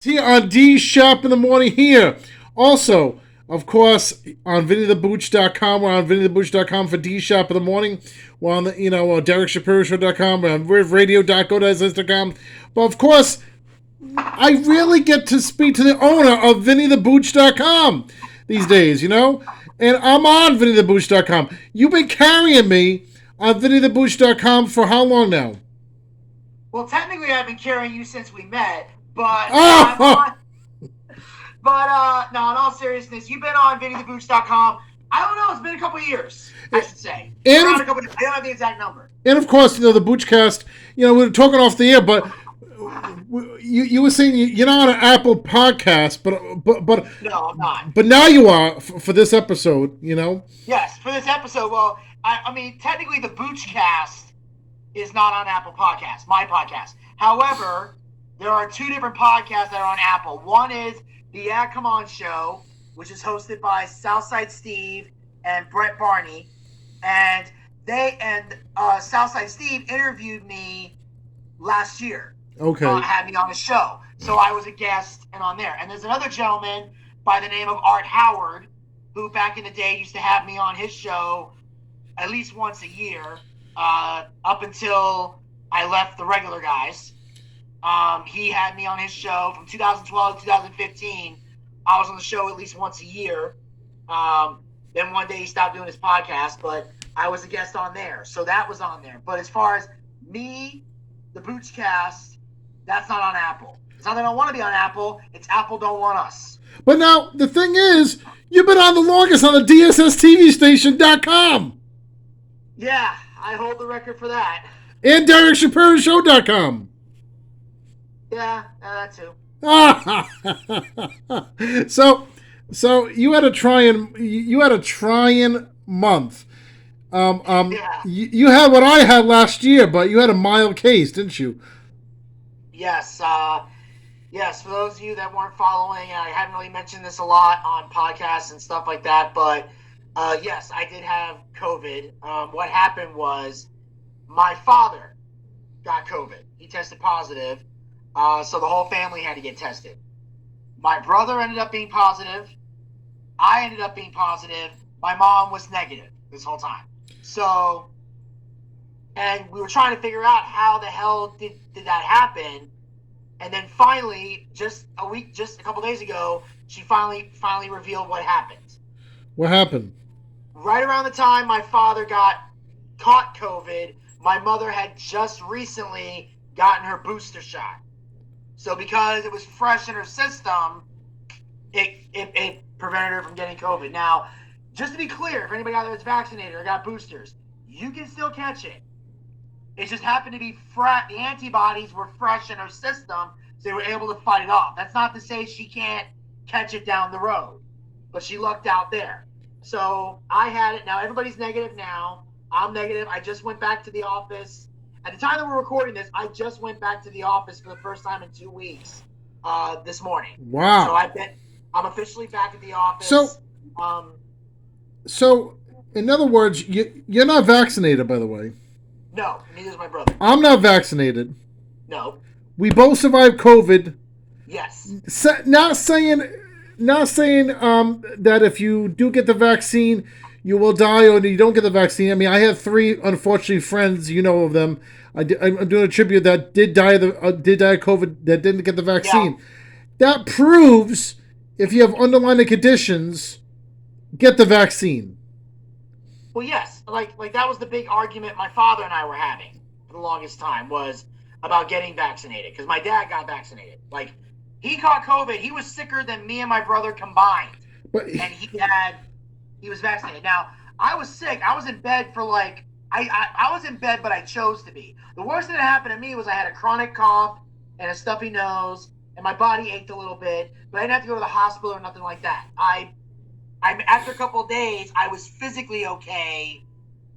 Here on D Shop in the Morning here. Also, of course, on VinnyTheBooch.com. We're on VinnyTheBooch.com for D Shop in the Morning. We're on the, DerekShapiroShow.com. We're on RivRadio.GoDads.com. But of course, I really get to speak to the owner of VinnyTheBooch.com these days, And I'm on VinnyTheBooch.com. You've been carrying me on VinnyTheBooch.com for how long now? Well, technically, I've been carrying you since we met, but Oh! no, in all seriousness, you've been on VinnyTheBooch.com. I don't know. It's been a couple of years, I should say. And I don't have the exact number. And of course, the Boochcast. We were talking off the air, but you were saying you're not on an Apple podcast, but no, I'm not. But now you are for this episode. Yes, for this episode. Well, I mean, technically, the Boochcast is not on Apple Podcasts, my podcast. However, there are two different podcasts that are on Apple. One is the Yeah Come On Show, which is hosted by Southside Steve and Brett Barney, and Southside Steve interviewed me last year. Okay. Had me on the show, so I was a guest and on there. And there's another gentleman by the name of Art Howard, who back in the day used to have me on his show at least once a year, up until I left the regular guys. He had me on his show from 2012 to 2015. I was on the show at least once a year. Then one day he stopped doing his podcast, but I was a guest on there. So that was on there. But as far as me, the Boochcast, that's not on Apple. It's not that I don't want to be on Apple. It's Apple don't want us. But now, the thing is, you've been on the longest on the DSSTVstation.com. Yeah, I hold the record for that. And DerekShapiroShow.com. Yeah, that too. So you had a trying month. Yeah. You had what I had last year, but you had a mild case, didn't you? Yes. Yes. For those of you that weren't following, I haven't really mentioned this a lot on podcasts and stuff like that, but yes, I did have COVID. What happened was my father got COVID. He tested positive, so the whole family had to get tested. My brother ended up being positive. I ended up being positive. My mom was negative this whole time. So, and we were trying to figure out how the hell did that happen. And then finally, just a couple days ago, she finally revealed what happened. What happened? Right around the time my father got caught COVID, my mother had just recently gotten her booster shot. So because it was fresh in her system, it prevented her from getting COVID. Now, just to be clear, if anybody out there is vaccinated or got boosters, you can still catch it. It just happened to be the antibodies were fresh in her system, so they were able to fight it off. That's not to say she can't catch it down the road, but she lucked out there. So I had it. Now everybody's negative now. I'm negative. I just went back to the office. At the time that we're recording this, I just went back to the office for the first time in 2 weeks this morning. Wow. So I'm officially back at the office. So in other words, you're not vaccinated, by the way. No, neither is my brother. I'm not vaccinated. No. We both survived COVID. Yes. Not saying that if you do get the vaccine, you will die, or you don't get the vaccine. I mean, I have 3 unfortunately friends. You know of them. I'm doing a tribute that did die of COVID that didn't get the vaccine. Yeah. That proves if you have underlying conditions, get the vaccine. Well, yes, like that was the big argument my father and I were having for the longest time was about getting vaccinated because my dad got vaccinated. Like he caught COVID, he was sicker than me and my brother combined, and he was vaccinated. Now I was sick. I was in bed for I was in bed, but I chose to be. The worst thing that happened to me was I had a chronic cough and a stuffy nose, and my body ached a little bit, but I didn't have to go to the hospital or nothing like that. After a couple of days, I was physically okay,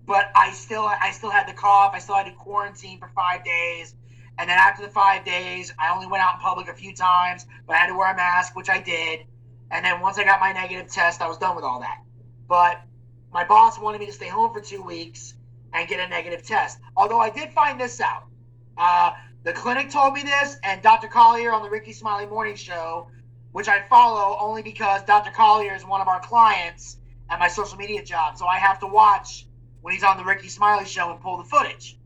but I still had the cough. I still had to quarantine for 5 days. And then after the 5 days, I only went out in public a few times, but I had to wear a mask, which I did. And then once I got my negative test, I was done with all that. But my boss wanted me to stay home for 2 weeks and get a negative test. Although I did find this out. The clinic told me this, and Dr. Collier on the Ricky Smiley Morning Show, which I follow only because Dr. Collier is one of our clients at my social media job. So I have to watch when he's on the Ricky Smiley Show and pull the footage.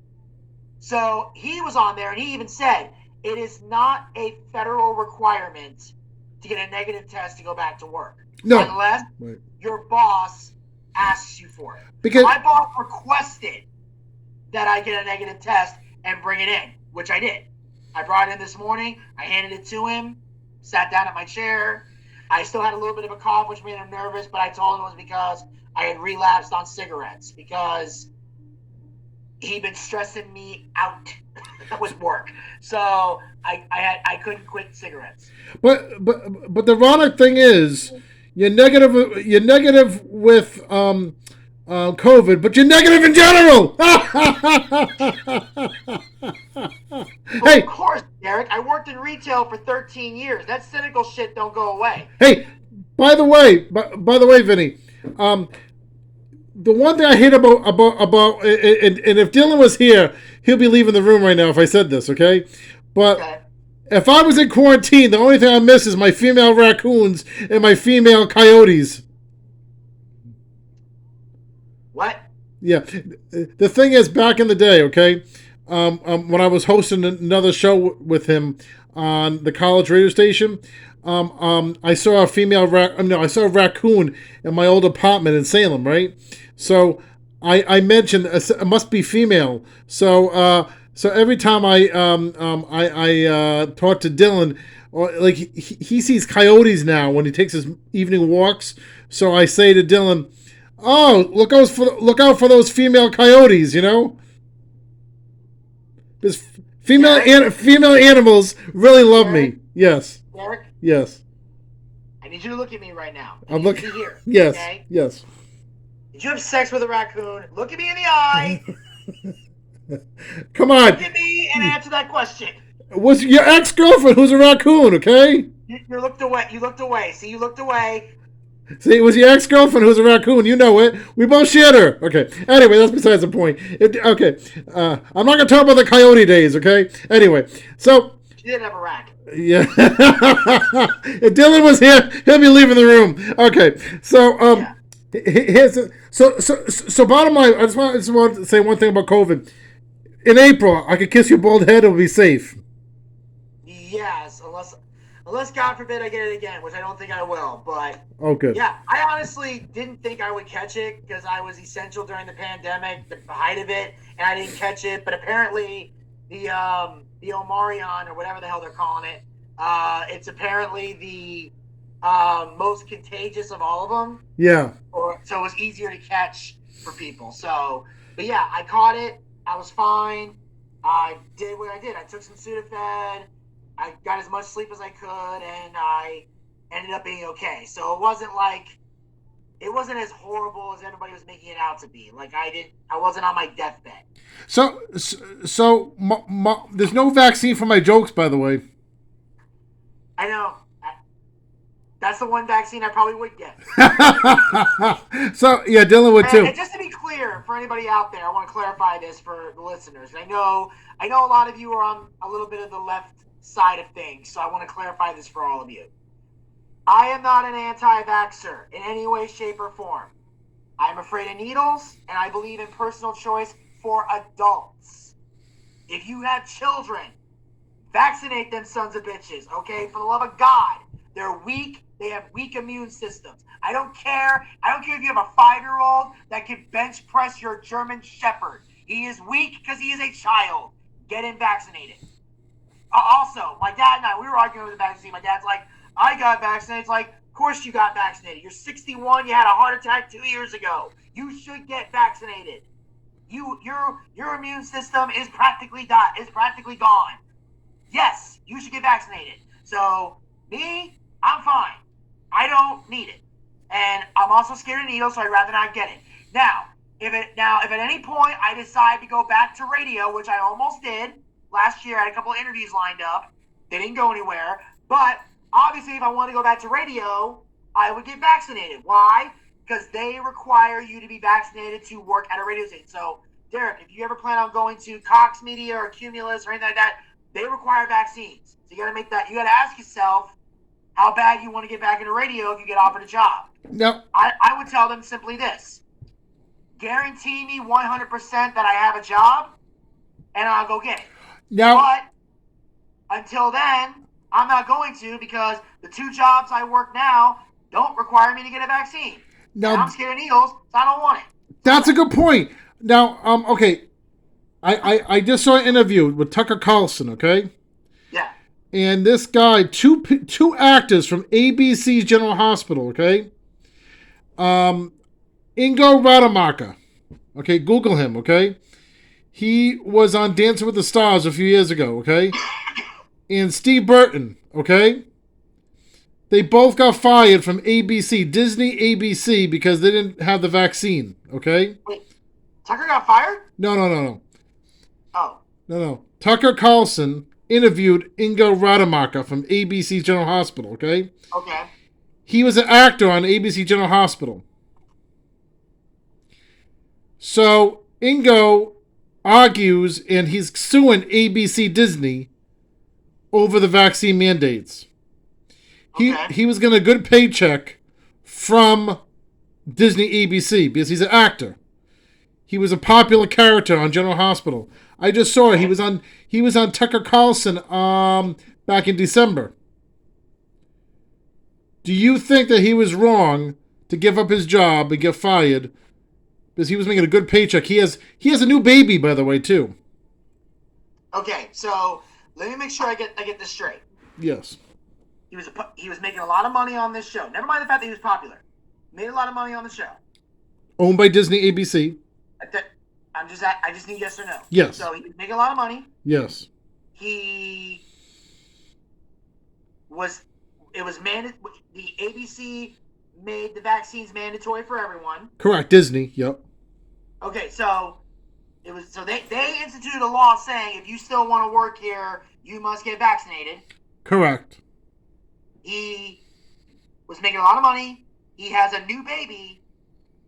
So he was on there, and he even said, it is not a federal requirement to get a negative test to go back to work. No. Unless your boss asks you for it. Because my boss requested that I get a negative test and bring it in, which I did. I brought it in this morning. I handed it to him, sat down at my chair. I still had a little bit of a cough, which made him nervous, but I told him it was because I had relapsed on cigarettes because he'd been stressing me out with work. So I couldn't quit cigarettes. But the ironic thing is, you're negative with COVID, but you're negative in general. Hey, of course, Derek. I worked in retail for 13 years. That cynical shit don't go away. Hey, by the way, Vinny, the one thing I hate about and if Dylan was here, he'll be leaving the room right now if I said this, okay? But if I was in quarantine, the only thing I miss is my female raccoons and my female coyotes. What? Yeah. The thing is, back in the day, okay, when I was hosting another show with him on the college radio station, I saw a I saw a raccoon in my old apartment in Salem, right? So I mentioned it must be female. So every time I talk to Dylan, or like he sees coyotes now when he takes his evening walks. So I say to Dylan, "Oh, look out for those female coyotes," you know. Because female animals really love me. Yes. Derek? Yes. I need you to look at me right now. I'm looking here. Yes. Okay? Yes. Did you have sex with a raccoon? Look at me in the eye. Come on. Look at me and answer that question. Was your ex-girlfriend who's a raccoon, okay? You looked away. You looked away. See, you looked away. See, it was your ex-girlfriend who's a raccoon. You know it. We both shared her. Okay. Anyway, that's besides the point. Okay. I'm not going to talk about the coyote days, okay? Anyway, so... She did have a rack. Yeah. If Dylan was here, he'll be leaving the room. Okay. So, so bottom line, I just want to say one thing about COVID. In April, I could kiss your bald head. It'll be safe. Yes, unless God forbid I get it again, which I don't think I will. But good. Yeah, I honestly didn't think I would catch it because I was essential during the pandemic, the height of it, and I didn't catch it. But apparently, the Omarion or whatever the hell they're calling it, it's apparently the most contagious of all of them. Yeah. So it was easier to catch for people. So, but yeah, I caught it. I was fine. I did what I did. I took some Sudafed. I got as much sleep as I could, and I ended up being okay. So it wasn't as horrible as everybody was making it out to be. Like I wasn't on my deathbed. So there's no vaccine for my jokes, by the way. I know. That's the one vaccine I probably would get. So yeah, Dylan would too. And just to be clear, for anybody out there, I want to clarify this for the listeners. I know a lot of you are on a little bit of the left side of things, so I want to clarify this for all of you. I am not an anti-vaxxer in any way, shape, or form. I am afraid of needles, and I believe in personal choice for adults. If you have children, vaccinate them sons of bitches, okay? For the love of God. They're weak. They have weak immune systems. I don't care. I don't care if you have a 5-year-old that can bench press your German Shepherd. He is weak because he is a child. Get him vaccinated. Also, my dad and I, we were arguing with the vaccine. My dad's like, I got vaccinated. It's like, of course you got vaccinated. You're 61. You had a heart attack 2 years ago. You should get vaccinated. Your immune system is practically gone. Yes, you should get vaccinated. So me, I'm fine. I don't need it. And I'm also scared of needles, so I'd rather not get it. Now, if at any point I decide to go back to radio, which I almost did last year, I had a couple of interviews lined up. They didn't go anywhere. But obviously, if I want to go back to radio, I would get vaccinated. Why? Because they require you to be vaccinated to work at a radio station. So, Derek, if you ever plan on going to Cox Media or Cumulus or anything like that, they require vaccines. So you got to make that. You got to ask yourself how bad you want to get back into radio if you get offered a job. No. I would tell them simply this: guarantee me 100% that I have a job, and I'll go get it. Now, but until then, I'm not going to, because the 2 jobs I work now don't require me to get a vaccine. Now, and I'm scared of needles, so I don't want it. That's a good point. Now, okay, I just saw an interview with Tucker Carlson, okay? Yeah. And this guy, two actors from ABC's General Hospital, okay? Ingo Rademacher, okay? Google him, okay? He was on Dancing with the Stars a few years ago, okay? And Steve Burton, okay? They both got fired from ABC, Disney ABC, because they didn't have the vaccine, okay? Wait, Tucker got fired? No. Oh. No. Tucker Carlson interviewed Ingo Rademacher from ABC General Hospital, okay? Okay. He was an actor on ABC General Hospital. So Ingo argues, and he's suing ABC Disney over the vaccine mandates. He was getting a good paycheck from Disney ABC because he's an actor. He was a popular character on General Hospital. I just saw it. He was on Tucker Carlson back in December. Do you think that he was wrong to give up his job and get fired because he was making a good paycheck? He has a new baby, by the way, too. Okay, so let me make sure I get this straight. Yes. He was making a lot of money on this show. Never mind the fact that he was popular. Made a lot of money on the show. Owned by Disney ABC. I just need yes or no. Yes. So he was making a lot of money. Yes. The ABC made the vaccines mandatory for everyone. Correct. Disney. Yep. Okay, so they instituted a law saying if you still want to work here, you must get vaccinated. Correct. He was making a lot of money. He has a new baby,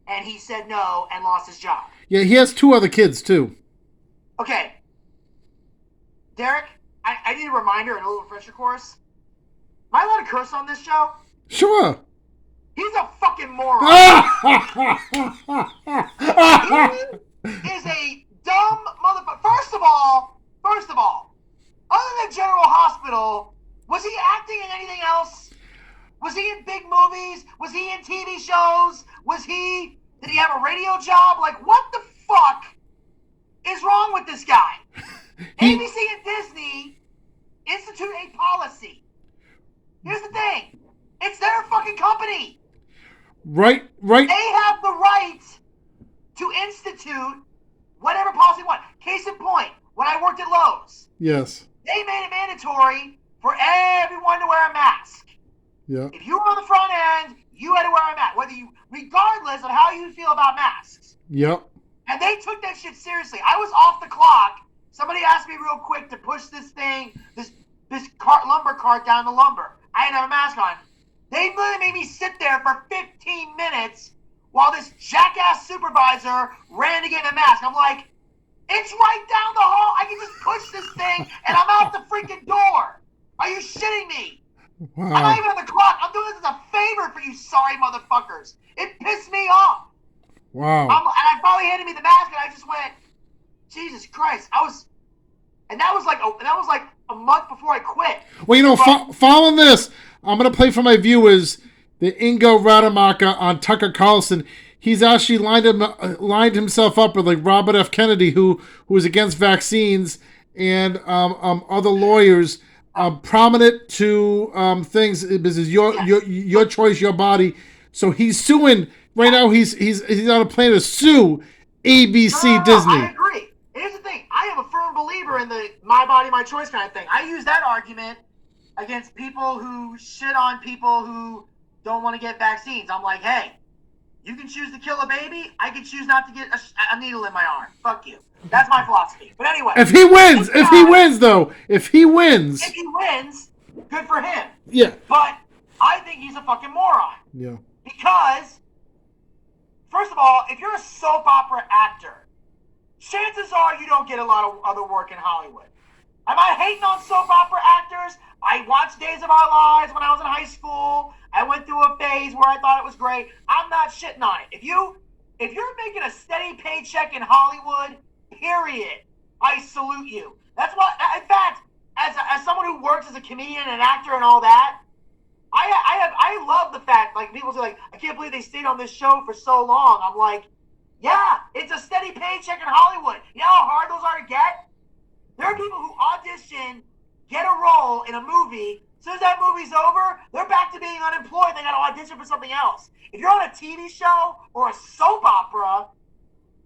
and he said no and lost his job. Yeah, he has 2 other kids too. Okay, Derek, I need a reminder and a little refresher course. Am I allowed to curse on this show? Sure. He's a fucking moron. He is a dumb motherfucker. First of all, other than General Hospital, was he acting in anything else? Was he in big movies? Was he in TV shows? Did he have a radio job? Like, what the fuck is wrong with this guy? ABC and Disney institute a policy. Here's the thing. It's their fucking company. Right. They have the right to institute whatever policy they want. Case in point, when I worked at Lowe's. Yes. They made it mandatory for everyone to wear a mask. Yeah. If you were on the front end, you had to wear a mask, regardless of how you feel about masks. Yep. And they took that shit seriously. I was off the clock. Somebody asked me real quick to push this lumber cart down the lumber. I didn't have a mask on. They literally made me sit there for 15 minutes while this jackass supervisor ran to get a mask. I'm like, it's right down the hall. I can just push this thing and I'm out the freaking door. Are you shitting me? Wow. I'm not even on the clock. I'm doing this as a favor for you sorry motherfuckers. It pissed me off. Wow. And I finally handed me the mask and I just went, Jesus Christ. That was like a month before I quit. Well, following this, I'm going to play for my viewers the Ingo Rademacher on Tucker Carlson. He's actually lined himself up with like Robert F. Kennedy, who was against vaccines, and other lawyers prominent to things. This is your choice, your body. So he's suing right now. He's on a plan to sue ABC Disney. I agree. Here's the thing. I am a firm believer in the my body, my choice kind of thing. I use that argument against people who shit on people who don't want to get vaccines. I'm like, hey, you can choose to kill a baby. I can choose not to get a needle in my arm. Fuck you. That's my philosophy. But anyway. If he wins, if he wins, good for him. Yeah. But I think he's a fucking moron. Yeah. Because, first of all, if you're a soap opera actor, chances are you don't get a lot of other work in Hollywood. Am I hating on soap opera actors? I watched Days of Our Lives when I was in high school. I went through a phase where I thought it was great. I'm not shitting on it. If you're making a steady paycheck in Hollywood, period, I salute you. That's what. In fact, as someone who works as a comedian and actor and all that, I love the fact, like, people say, like, I can't believe they stayed on this show for so long. I'm like, yeah, it's a steady paycheck in Hollywood. You know how hard those are to get? There are people who audition, get a role in a movie. As soon as that movie's over, they're back to being unemployed. They got to audition for something else. If you're on a TV show or a soap opera,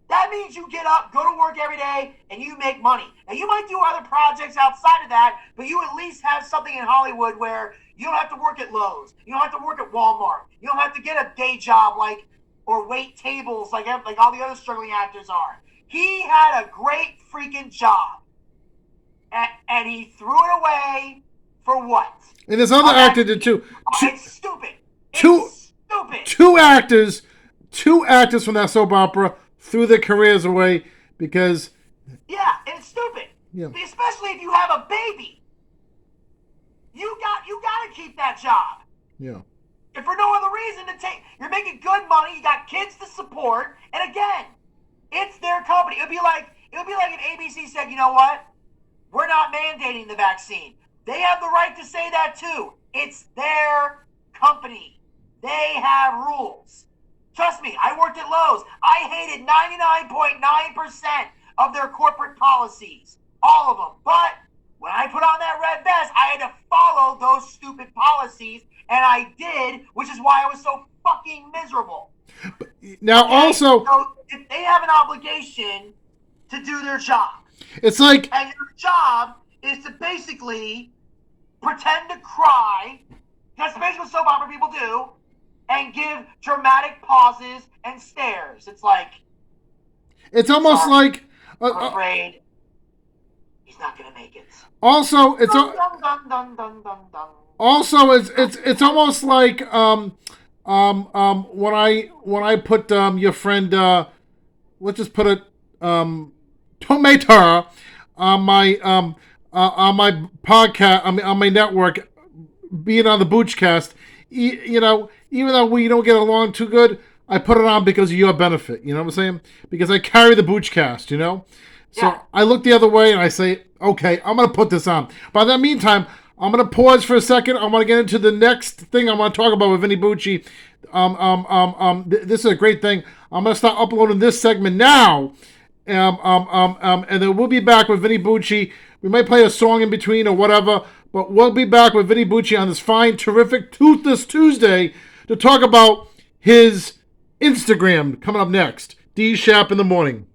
that means you get up, go to work every day, and you make money. Now, you might do other projects outside of that, but you at least have something in Hollywood where you don't have to work at Lowe's. You don't have to work at Walmart. You don't have to get a day job or wait tables like all the other struggling actors are. He had a great freaking job. And he threw it away for what? And this other actor did too. It's stupid. It's stupid. Two actors from that soap opera threw their careers away because... Yeah, and it's stupid. Yeah. Especially if you have a baby. You got to keep that job. Yeah. If for no other reason you're making good money, you got kids to support, and again, it's their company. It would be like if ABC said, you know what? We're not mandating the vaccine. They have the right to say that too. It's their company. They have rules. Trust me, I worked at Lowe's. I hated 99.9% of their corporate policies. All of them. But when I put on that red vest, I had to follow those stupid policies, and I did, which is why I was so fucking miserable. Now, also... So if they have an obligation to do their job. It's like... And your job is to basically pretend to cry, that's basically what soap opera people do, and give dramatic pauses and stares. It's like... It's almost like... I'm afraid he's not going to make it. Also, it's... Dun, dun, dun, dun, dun, dun, dun. Also, it's almost like when I put your friend let's just put it Tomato on my podcast on my network, being on the Boochcast. You know, even though we don't get along too good, I put it on because of your benefit. You know what I'm saying? Because I carry the Boochcast. You know, so Yeah. I look the other way and I say, okay, I'm gonna put this on. But in the meantime, I'm going to pause for a second. I want to get into the next thing I want to talk about with Vinny Bucci. This is a great thing. I'm going to start uploading this segment now. And then we'll be back with Vinny Bucci. We might play a song in between or whatever, but we'll be back with Vinny Bucci on this fine, terrific, Toothless Tuesday to talk about his Instagram coming up next. D Shap in the morning.